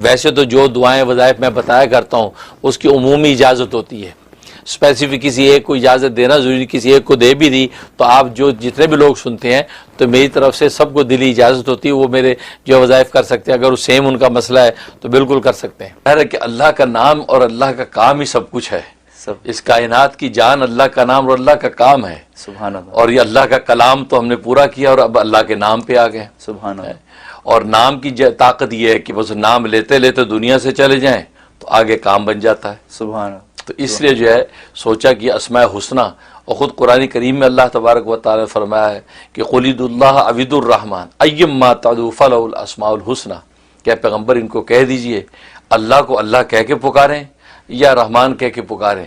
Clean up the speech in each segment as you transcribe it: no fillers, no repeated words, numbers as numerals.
ویسے تو جو دعائیں وظائف میں بتایا کرتا ہوں اس کی عمومی اجازت ہوتی ہے، اسپیسیفک کسی ایک کو اجازت دینا ضروری، کسی ایک کو دے بھی دی تو آپ جو جتنے بھی لوگ سنتے ہیں تو میری طرف سے سب کو دلی اجازت ہوتی ہے، وہ میرے جو وظائف کر سکتے ہیں، اگر وہ سیم ان کا مسئلہ ہے تو بالکل کر سکتے ہیں۔ خیر ہے کہ اللہ کا نام اور اللہ کا کام ہی سب کچھ ہے، اس کائنات کی جان اللہ کا نام اور اللہ کا کام ہے، سبحان اللہ۔ اور یہ اللہ کا کلام تو ہم نے پورا کیا اور اب اللہ کے نام پہ آ گئے۔ سبحان اللہ۔ اور نام کی طاقت یہ ہے کہ بس نام لیتے لیتے دنیا سے چلے جائیں تو آگے کام بن جاتا ہے۔ سبحان اللہ۔ تو اس لیے جو ہے سوچا کہ اسماء حسنہ، اور خود قرآن کریم میں اللہ تبارک و تعالی نے فرمایا ہے کہ قل ادعوا اللہ عبد الرحمن ایما تدعوا فلہ الاسماء الحسنى، کہ پیغمبر ان کو کہہ دیجئے اللہ کو اللہ کہہ کے پکاریں یا رحمان کہہ کے پکاریں،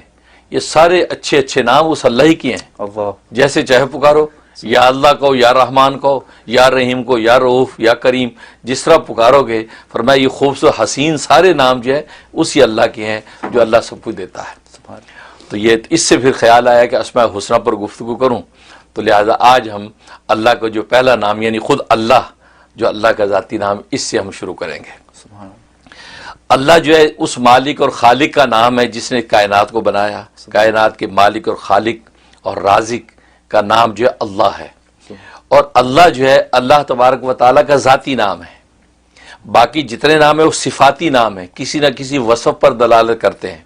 یہ سارے اچھے اچھے نام اس اللہ ہی کے ہیں، اللہ جیسے چاہے پکارو، یا اللہ کو، یا رحمان کو، یا رحیم کو، یا رؤوف، یا کریم، جس طرح پکارو گے، فرمایا یہ خوبصورت حسین سارے نام جو ہے اسی اللہ کے ہیں جو اللہ سب کچھ دیتا ہے۔ سبحان اللہ۔ تو یہ اس سے پھر خیال آیا کہ اسماء حسنہ پر گفتگو کروں، تو لہذا آج ہم اللہ کا جو پہلا نام یعنی خود اللہ، جو اللہ کا ذاتی نام، اس سے ہم شروع کریں گے۔ سبحان اللہ۔ اللہ جو ہے اس مالک اور خالق کا نام ہے جس نے کائنات کو بنایا، کائنات کے مالک اور خالق اور رازق کا نام جو ہے اللہ ہے، اور اللہ جو ہے اللہ تبارک و تعالیٰ کا ذاتی نام ہے۔ باقی جتنے نام ہیں وہ صفاتی نام ہیں، کسی نہ کسی وصف پر دلالت کرتے ہیں،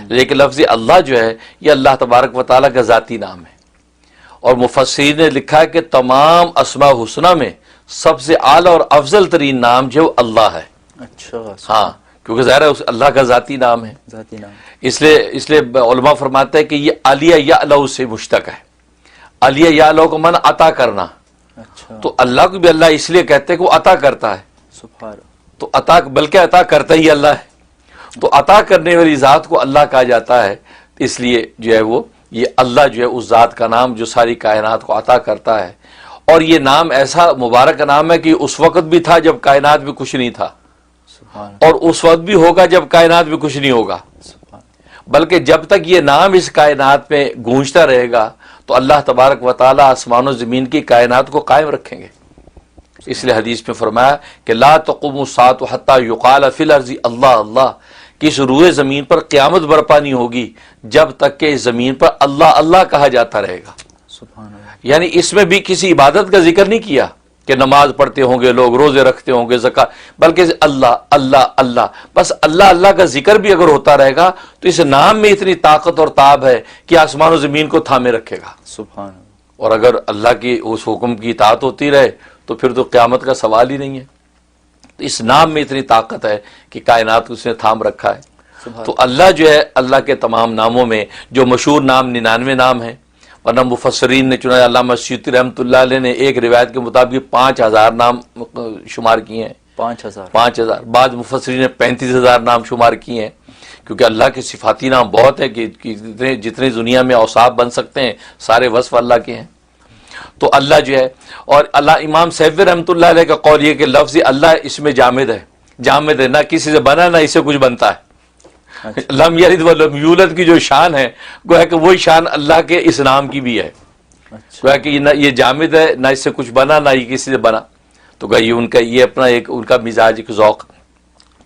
لیکن لفظ اللہ جو ہے یہ اللہ تبارک و تعالیٰ کا ذاتی نام ہے۔ اور مفسرین نے لکھا ہے کہ تمام اسماء حسنہ میں سب سے اعلیٰ اور افضل ترین نام جو ہے وہ اللہ ہے۔ اچھا، ہاں، کیونکہ ظاہر ہے اللہ کا ذاتی نام ہے، ذاتی نام۔ اس لیے علماء فرماتے ہیں کہ یہ علیہ یعلو سے مشتق ہے۔ علیہ یعلو کو من عطا کرنا، اچھا، تو اللہ کو بھی اللہ اس لیے کہتے ہیں کہ وہ عطا کرتا ہے، سبحان اللہ۔ تو عطا بلکہ عطا کرتا ہی اللہ ہے، تو عطا کرنے والی ذات کو اللہ کہا جاتا ہے، اس لیے جو ہے وہ یہ اللہ جو ہے اس ذات کا نام جو ساری کائنات کو عطا کرتا ہے۔ اور یہ نام ایسا مبارک نام ہے کہ اس وقت بھی تھا جب کائنات میں کچھ نہیں تھا، سبحان اللہ۔ اور اس وقت بھی ہوگا جب کائنات میں کچھ نہیں ہوگا، سبحان اللہ۔ بلکہ جب تک یہ نام اس کائنات میں گونجتا رہے گا تو اللہ تبارک و تعالی آسمان و زمین کی کائنات کو قائم رکھیں گے۔ اس لیے حدیث میں فرمایا کہ لا تقوم الساعة حتى يقال في الارض اللہ اللہ، کہ اس روئے زمین پر قیامت برپا نہیں ہوگی جب تک کہ اس زمین پر اللہ اللہ کہا جاتا رہے گا۔ سبحان اللہ۔ یعنی اس میں بھی کسی عبادت کا ذکر نہیں کیا کہ نماز پڑھتے ہوں گے لوگ، روزے رکھتے ہوں گے، زکوٰۃ، بلکہ اللہ اللہ اللہ، بس اللہ اللہ کا ذکر بھی اگر ہوتا رہے گا تو اس نام میں اتنی طاقت اور تاب ہے کہ آسمان و زمین کو تھامے رکھے گا۔ سبحان اللہ۔ اور اگر اللہ کی اس حکم کی اطاعت ہوتی رہے تو پھر تو قیامت کا سوال ہی نہیں ہے۔ تو اس نام میں اتنی طاقت ہے کہ کائنات کو اس نے تھام رکھا ہے۔ تو اللہ جو ہے اللہ کے تمام ناموں میں جو مشہور نام 99 نام ہیں، ورنہ مفسرین نے چنانچہ علامہ سیوطی رحمۃ اللہ علیہ نے ایک روایت کے مطابق 5000 نام شمار کیے ہیں، 5000، بعض مفسرین نے 35000 نام شمار کیے ہیں، کیونکہ اللہ کے صفاتی نام بہت ہے کہ جتنے دنیا میں اوصاف بن سکتے ہیں سارے وصف اللہ کے ہیں۔ تو اللہ جو ہے، اور اللہ امام سیوطی رحمۃ اللہ علیہ کا قول یہ کہ لفظ اللہ اس میں جامد ہے، جامد ہے، نہ کسی سے بنا نہ اس سے کچھ بنتا ہے۔ لم یلد ولم یولد کی جو شان ہے گویا کہ وہی شان اللہ کے اس نام کی بھی ہے، گویا کہ نہ یہ جامد ہے، نہ اس سے کچھ بنا، نہ یہ کسی سے بنا، تو گویا یہ ان کا یہ اپنا ایک ان کا مزاج، ایک ذوق۔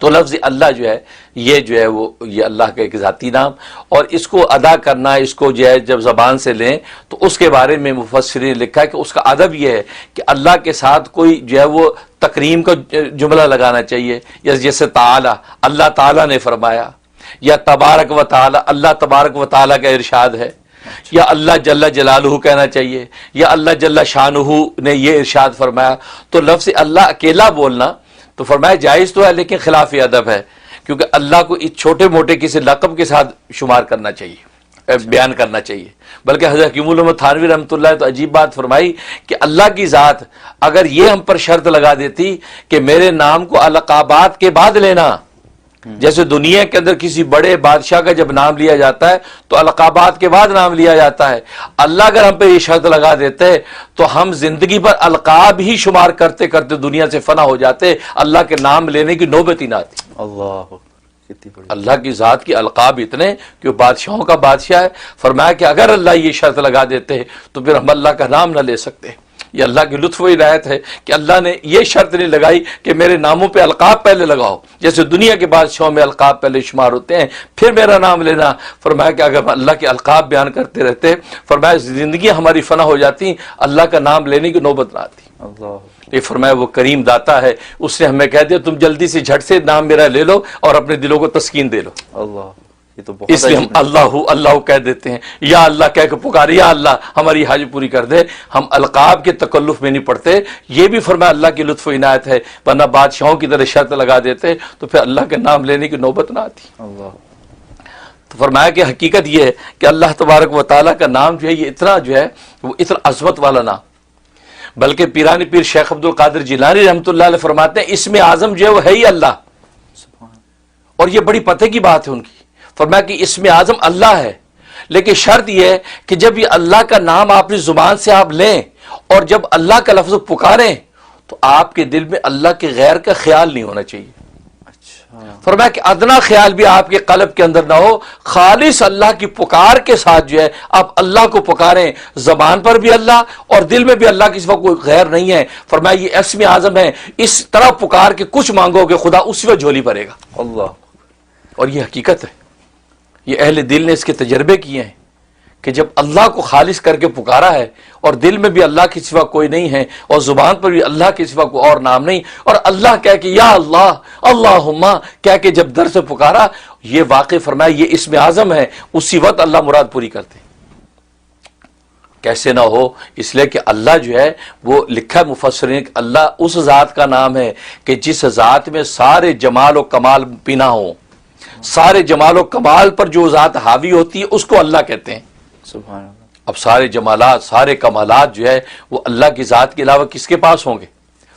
تو لفظ اللہ جو ہے یہ جو ہے وہ یہ اللہ کا ایک ذاتی نام، اور اس کو ادا کرنا، اس کو جو ہے جب زبان سے لیں تو اس کے بارے میں مفسرین نے لکھا ہے کہ اس کا ادب یہ ہے کہ اللہ کے ساتھ کوئی جو ہے وہ تکریم کا جملہ لگانا چاہیے، جیسے تعالی، اللہ تعالی نے فرمایا، یا تبارک و تعالی، اللہ تبارک و تعالی کا ارشاد ہے، یا اللہ جل جلالہ کہنا چاہیے، یا اللہ جل شانہ نے یہ ارشاد فرمایا۔ تو لفظ اللہ اکیلا بولنا تو فرمایا جائز تو ہے لیکن خلاف ادب ہے، کیونکہ اللہ کو اس چھوٹے موٹے کسی لقب کے ساتھ شمار کرنا چاہیے، بیان کرنا چاہیے۔ بلکہ حضرت حکیم الامت تھانوی رحمۃ اللہ تو عجیب بات فرمائی کہ اللہ کی ذات اگر یہ ہم پر شرط لگا دیتی کہ میرے نام کو القابات کے بعد لینا، جیسے دنیا کے اندر کسی بڑے بادشاہ کا جب نام لیا جاتا ہے تو القابات کے بعد نام لیا جاتا ہے، اللہ اگر ہم پہ یہ شرط لگا دیتے تو ہم زندگی پر القاب ہی شمار کرتے کرتے دنیا سے فنا ہو جاتے، اللہ کے نام لینے کی نوبت ہی نہ آتی۔ اللہ، اللہ کی ذات کی القاب اتنے کہ وہ بادشاہوں کا بادشاہ ہے، فرمایا کہ اگر اللہ یہ شرط لگا دیتے تو پھر ہم اللہ کا نام نہ لے سکتے۔ یہ اللہ کی لطف و عنایت ہے کہ اللہ نے یہ شرط نہیں لگائی کہ میرے ناموں پہ القاب پہلے لگاؤ، جیسے دنیا کے بادشاہوں میں القاب پہلے شمار ہوتے ہیں پھر میرا نام لینا۔ فرمایا کہ اگر اللہ کے القاب بیان کرتے رہتے، فرمایا زندگی ہماری فنا ہو جاتی، اللہ کا نام لینے کی نوبت نہ آتی۔ اللہ یہ فرمایا وہ کریم داتا ہے، اس نے ہمیں کہہ دیا تم جلدی سے جھٹ سے نام میرا لے لو اور اپنے دلوں کو تسکین دے لو۔ اللہ، یہ تو بہت اس لیے ہم عجیب ہے۔ اللہ اللہ کہہ دیتے ہیں، یا اللہ کہہ کے پکارے، یا اللہ ہماری حاجت پوری کر دے۔ ہم القاب کے تکلف میں نہیں پڑتے، یہ بھی فرمایا اللہ کی لطف و عنایت ہے، ورنہ بادشاہوں کی طرح شرط لگا دیتے تو پھر اللہ کے نام لینے کی نوبت نہ آتی۔ اللہ تو فرمایا کہ حقیقت یہ ہے کہ اللہ تبارک و تعالیٰ کا نام جو ہے یہ اتنا جو ہے وہ اتنا عظمت والا نام، بلکہ پیرانی پیر شیخ عبد القادر جیلانی رحمۃ اللہ علیہ فرماتے ہیں اسم اعظم جو ہے وہ ہے ہی اللہ، سبحان اور یہ بڑی پتہ کی بات ہے ان کی۔ فرمایا کہ اسم اعظم اللہ ہے، لیکن شرط یہ ہے کہ جب یہ اللہ کا نام اپنی زبان سے آپ لیں اور جب اللہ کا لفظ پکاریں تو آپ کے دل میں اللہ کے غیر کا خیال نہیں ہونا چاہیے۔ اچھا، فرمایا کہ ادنا خیال بھی آپ کے قلب کے اندر نہ ہو، خالص اللہ کی پکار کے ساتھ جو ہے آپ اللہ کو پکاریں، زبان پر بھی اللہ اور دل میں بھی اللہ کے سوا کوئی غیر نہیں ہے۔ فرمایا یہ اسم اعظم ہے، اس طرح پکار کے کچھ مانگو گے خدا اسی وقت جھولی بھرے گا، اللہ اور یہ حقیقت ہے۔ یہ اہل دل نے اس کے تجربے کیے ہیں کہ جب اللہ کو خالص کر کے پکارا ہے اور دل میں بھی اللہ کے سوا کوئی نہیں ہے اور زبان پر بھی اللہ کے سوا کوئی اور نام نہیں، اور اللہ کہہ کے یا اللہ اللہم کہہ کے جب در سے پکارا، یہ واقع فرمایا یہ اسم اعظم ہے، اسی وقت اللہ مراد پوری کرتے ہیں۔ کیسے نہ ہو، اس لیے کہ اللہ جو ہے وہ لکھا ہے مفسرین کہ اللہ اس ذات کا نام ہے کہ جس ذات میں سارے جمال و کمال پینا ہو، سارے جمال و کمال پر جو ذات حاوی ہوتی ہے اس کو اللہ کہتے ہیں۔ سبحان اللہ، اب سارے جمالات سارے کمالات جو ہے وہ اللہ کی ذات کے علاوہ کس کے پاس ہوں گے؟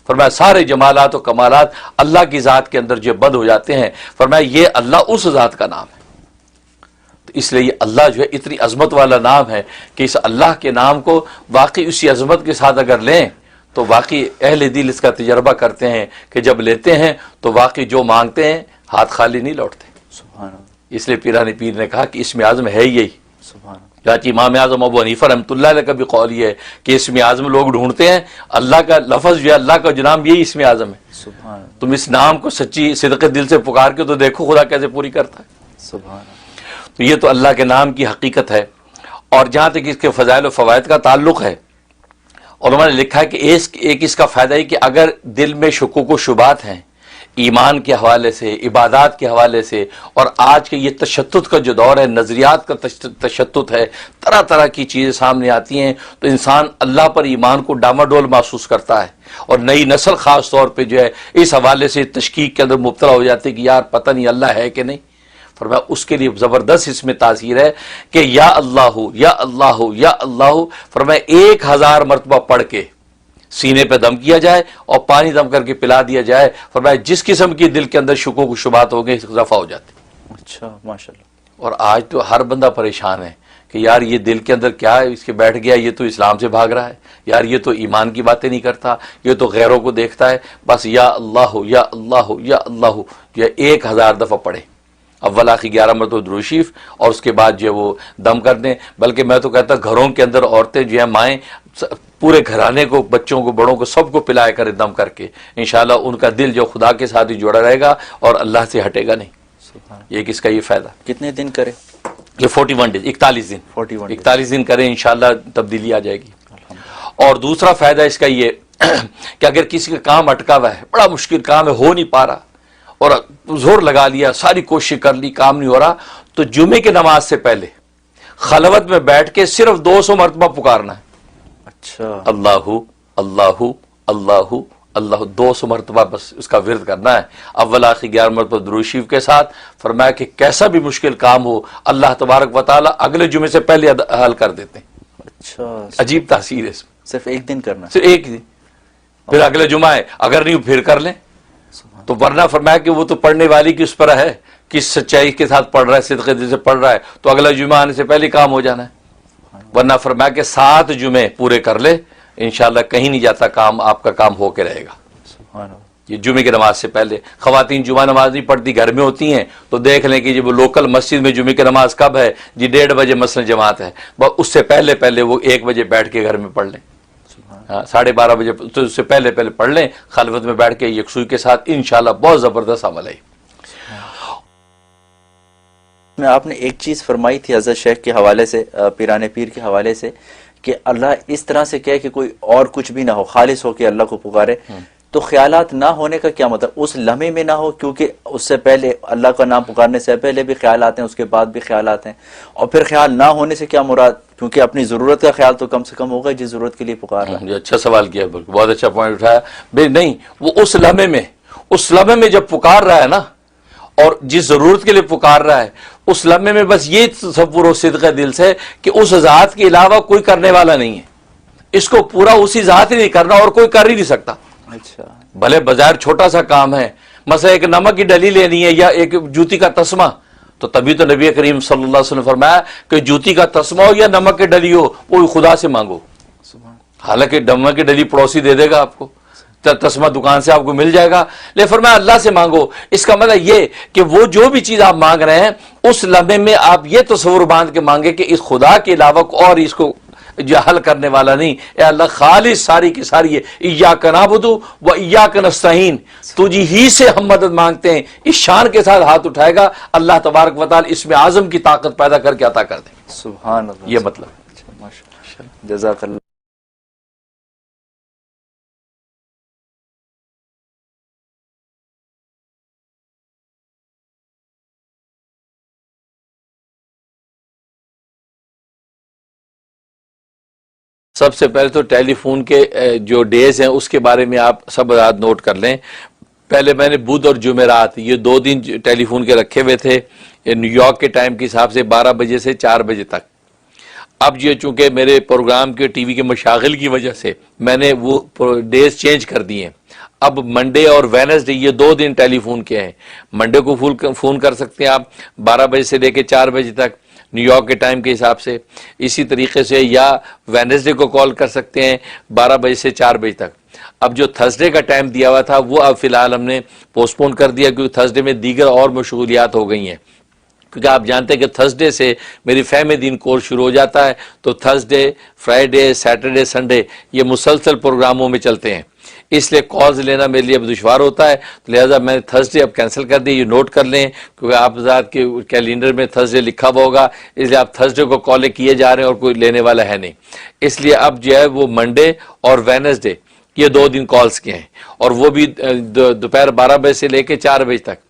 فرمایا سارے جمالات و کمالات اللہ کی ذات کے اندر جو بند ہو جاتے ہیں، فرمایا یہ اللہ اس ذات کا نام ہے۔ تو اس لیے یہ اللہ جو ہے اتنی عظمت والا نام ہے کہ اس اللہ کے نام کو واقعی اسی عظمت کے ساتھ اگر لیں تو واقعی اہل دل اس کا تجربہ کرتے ہیں کہ جب لیتے ہیں تو واقعی جو مانگتے ہیں ہاتھ خالی نہیں لوٹتے۔ سبحان اللہ، اس لیے پیرانی پیر نے کہا کہ اسم اعظم ہے یہی۔ سبحان اللہ، چاچی امام اعظم ابو حنیفہ رحمۃ اللہ علیہ کا بھی قول یہ ہے کہ اسم اعظم لوگ ڈھونڈتے ہیں، اللہ کا لفظ جو ہے اللہ کا جو نام یہی اسم اعظم ہے۔ سبحان اللہ، تم اس نام کو سچی صدق دل سے پکار کے تو دیکھو خدا کیسے پوری کرتا ہے۔ سبحان اللہ، تو یہ تو اللہ کے نام کی حقیقت ہے۔ اور جہاں تک اس کے فضائل و فوائد کا تعلق ہے، علماء نے لکھا ہے کہ ایک اس کا فائدہ ہے کہ اگر دل میں شکوک و شبہات ہیں ایمان کے حوالے سے، عبادات کے حوالے سے، اور آج کے یہ تشدد کا جو دور ہے، نظریات کا تشدد ہے، طرح طرح کی چیزیں سامنے آتی ہیں، تو انسان اللہ پر ایمان کو ڈاماڈول محسوس کرتا ہے، اور نئی نسل خاص طور پہ جو ہے اس حوالے سے تشکیک کے اندر مبتلا ہو جاتی ہے کہ یار پتہ نہیں اللہ ہے کہ نہیں۔ فرمایا اس کے لیے زبردست اس میں تاثیر ہے کہ یا اللہ یا اللہ یا اللہ، فرمایا 1000 مرتبہ پڑھ کے سینے پہ دم کیا جائے اور پانی دم کر کے پلا دیا جائے، فرمایا جس قسم کی دل کے اندر شکوک و شبہات ہو گئے رفع ہو جاتے۔ اچھا، ماشاء اللہ، اور آج تو ہر بندہ پریشان ہے کہ یار یہ دل کے اندر کیا ہے، اس کے بیٹھ گیا، یہ تو اسلام سے بھاگ رہا ہے، یار یہ تو ایمان کی باتیں نہیں کرتا، یہ تو غیروں کو دیکھتا ہے، بس یا اللہ یا اللہ یا اللہ یہ 1000 دفعہ پڑھے، اول آخر 11 مرتبہ درود شریف، اور اس کے بعد جو ہے وہ دم کر دیں۔ بلکہ میں تو کہتا گھروں کے اندر عورتیں جو ہیں، مائیں پورے گھرانے کو، بچوں کو، بڑوں کو، سب کو پلایا کرے دم کر کے، انشاءاللہ ان کا دل جو خدا کے ساتھ ہی جڑا رہے گا اور اللہ سے ہٹے گا نہیں۔ سبحان اللہ، یہ کس کا یہ فائدہ؟ کتنے دن کرے؟ یہ 41 ڈیز، 41 دن 41 days. 41 دن کریں، انشاءاللہ تبدیلی آ جائے گی۔ الحمدللہ، اور دوسرا فائدہ اس کا یہ کہ اگر کسی کا کام اٹکا ہوا ہے، بڑا مشکل کام ہے، ہو نہیں پا رہا، اور زور لگا لیا، ساری کوشش کر لی، کام نہیں ہو رہا، تو جمعے کی نماز سے پہلے خلوت میں بیٹھ کے صرف 200 مرتبہ پکارنا ہے، اچھا، اللہ اللہ اللہ اللہ، 200 مرتبہ بس اس کا ورد کرنا ہے، اول آخر 11 مرتبہ درود شریف کے ساتھ۔ فرمایا کہ کیسا بھی مشکل کام ہو اللہ تبارک و تعالیٰ اگلے جمعے سے پہلے حل کر دیتے ہیں۔ اچھا، عجیب تاثیر ہے اس میں، صرف ایک دن کرنا ہے؟ صرف ایک دن، پھر اگلے جمعہ ہے، اگر نہیں پھر کر لیں سبحان تو، ورنہ فرمایا کہ وہ تو پڑھنے والی کی اس پر ہے کہ سچائی کے ساتھ پڑھ رہا ہے، صدق دل سے پڑھ رہا ہے، تو اگلا جمعہ آنے سے پہلے کام ہو جانا ہے، ورنہ فرمایا کہ 7 جمعے پورے کر لے، انشاءاللہ کہیں نہیں جاتا کام، آپ کا کام ہو کے رہے گا۔ سبحان اللہ، یہ جمعے کی نماز سے پہلے، خواتین جمعہ نماز نہیں پڑھتی، گھر میں ہوتی ہیں، تو دیکھ لیں کہ جب وہ لوکل مسجد میں جمعے کی نماز کب ہے جی، 1:30 بجے مثلا جماعت ہے، بس اس سے پہلے وہ 1 بجے بیٹھ کے گھر میں پڑھ لیں، سبحان 12:30 بجے تو اس سے پہلے پڑھ لیں خلوت میں بیٹھ کے یکسوئی کے ساتھ، انشاءاللہ بہت زبردست عمل ہے۔ میں آپ نے ایک چیز فرمائی تھی حضرت شیخ کے حوالے سے، پیران پیر کے حوالے سے، کہ اللہ اس طرح سے کہے کہ کوئی اور کچھ بھی نہ ہو، خالص ہو کے اللہ کو پکارے، تو خیالات نہ ہونے کا کیا مطلب؟ اس لمحے میں نہ ہو، کیونکہ اس سے پہلے اللہ کا نام پکارنے سے پہلے بھی خیالات ہیں، اس کے بعد بھی خیالات ہیں، اور پھر خیال نہ ہونے سے کیا مراد؟ کیونکہ اپنی ضرورت کا خیال تو کم سے کم ہوگا جس ضرورت کے لیے پکار رہا ہے۔ یہ اچھا سوال کیا، بہت اچھا پوائنٹ اٹھایا۔ بھئی نہیں، وہ اس لمحے میں جب پکار رہا ہے نا، اور جس ضرورت کے لیے پکار رہا ہے، اس لمحے میں بس یہ تصور و صدق دل سے کہ اس ذات کے علاوہ کوئی کرنے والا نہیں ہے، اس کو پورا اسی ذات ہی نہیں کرنا اور کوئی کر ہی نہیں سکتا۔ اچھا، بھلے بظاہر چھوٹا سا کام ہے، مثلا ایک نمک کی ڈلی لینی ہے یا ایک جوتی کا تسمہ، تو تبھی تو نبی کریم صلی اللہ علیہ وسلم نے فرمایا کہ جوتی کا تسمہ ہو یا نمک کی ڈلی ہو، وہ خدا سے مانگو۔ حالانکہ نمک کی ڈلی پڑوسی دے دے گا آپ کو، تسمہ دکان سے آپ کو مل جائے گا، لیکن فرمایا اللہ سے مانگو۔ اس کا مطلب یہ کہ وہ جو بھی چیز آپ مانگ رہے ہیں اس لمحے میں آپ یہ تصور باندھ کے مانگے کہ اس خدا کے علاوہ اور اس کو جو حل کرنے والا نہیں، اے اللہ خالص ساری کی ساری ہے، ایاک نعبد و ایاک نستعین، تجھ ہی سے ہم مدد مانگتے ہیں، اس شان کے ساتھ ہاتھ اٹھائے گا، اللہ تبارک و تعالی اس میں اعظم کی طاقت پیدا کر کے عطا کر دیں۔ سبحان اللہ، یہ مطلب اچھا، ماشاء اللہ، جزاک اللہ۔ سب سے پہلے تو ٹیلی فون کے جو ڈیز ہیں اس کے بارے میں آپ سب رات نوٹ کر لیں۔ پہلے میں نے بدھ اور جمعرات یہ 2 دن ٹیلی فون کے رکھے ہوئے تھے، نیو یارک کے ٹائم کے حساب سے 12 بجے سے 4 بجے تک۔ اب یہ چونکہ میرے پروگرام کے ٹی وی کے مشاغل کی وجہ سے میں نے وہ ڈیز چینج کر دیے ہیں۔ اب منڈے اور وینسڈے یہ 2 دن ٹیلی فون کے ہیں۔ منڈے کو فون کر سکتے ہیں آپ 12 بجے سے لے کے 4 بجے تک نیو یارک کے ٹائم کے حساب سے، اسی طریقے سے یا وینسڈے کو کال کر سکتے ہیں 12 بجے سے 4 بجے تک۔ اب جو تھرسڈے کا ٹائم دیا ہوا تھا وہ اب فی الحال ہم نے پوسٹ پون کر دیا، کیونکہ تھرسڈے میں دیگر اور مشغولیات ہو گئی ہیں، کیونکہ آپ جانتے ہیں کہ تھرسڈے سے میری فہم دین کورس شروع ہو جاتا ہے، تو تھرسڈے، فرائیڈے، سیٹرڈے، سنڈے یہ مسلسل پروگراموں میں چلتے ہیں، اس لیے کالز لینا میرے لیے اب دشوار ہوتا ہے، تو لہٰذا میں نے تھرسڈے اب کینسل کر دی۔ یہ نوٹ کر لیں کیونکہ آپ ذات کے کیلنڈر میں تھرسڈے لکھا ہوا ہوگا، اس لیے آپ تھرسڈے کو کالیں کیے جا رہے ہیں اور کوئی لینے والا ہے نہیں، اس لیے اب جو ہے وہ منڈے اور وینسڈے یہ 2 دن کالز کے ہیں، اور وہ بھی دوپہر 12 بجے سے لے کے 4 بجے تک۔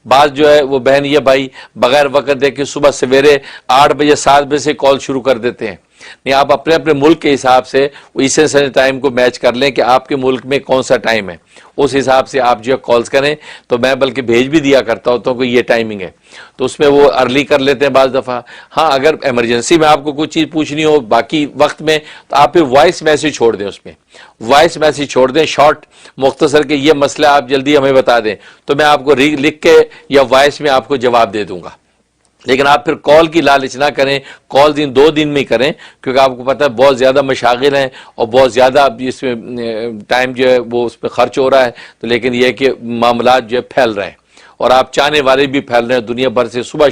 بعض جو ہے وہ بہن یہ بھائی بغیر وقت دے کے صبح سویرے 8 بجے 7 بجے سے کال شروع کر دیتے ہیں۔ نہیں، آپ اپنے اپنے ملک کے حساب سے ایسٹرن ٹائم کو میچ کر لیں کہ آپ کے ملک میں کون سا ٹائم ہے، اس حساب سے آپ جو ہے کالز کریں، تو میں بلکہ بھیج بھی دیا کرتا ہوتا ہوں کہ یہ ٹائمنگ ہے، تو اس میں وہ ارلی کر لیتے ہیں بعض دفعہ۔ ہاں اگر ایمرجنسی میں آپ کو کچھ چیز پوچھنی ہو باقی وقت میں تو آپ پھر وائس میسج چھوڑ دیں، اس میں وائس میسج چھوڑ دیں شارٹ مختصر کہ یہ مسئلہ آپ جلدی ہمیں بتا دیں، تو میں آپ کو لکھ کے یا وائس میں آپ کو جواب دے دوں گا۔ لیکن آپ پھر کال کی لالچ نہ کریں، کال 2 دن میں کریں، کیونکہ آپ کو پتہ ہے بہت زیادہ مشاغل ہیں اور بہت زیادہ اس میں ٹائم جو ہے وہ اس پہ خرچ ہو رہا ہے، تو لیکن یہ ہے کہ معاملات جو ہے پھیل رہے ہیں اور آپ چاہنے والے بھی پھیل رہے ہیں دنیا بھر سے۔ صبح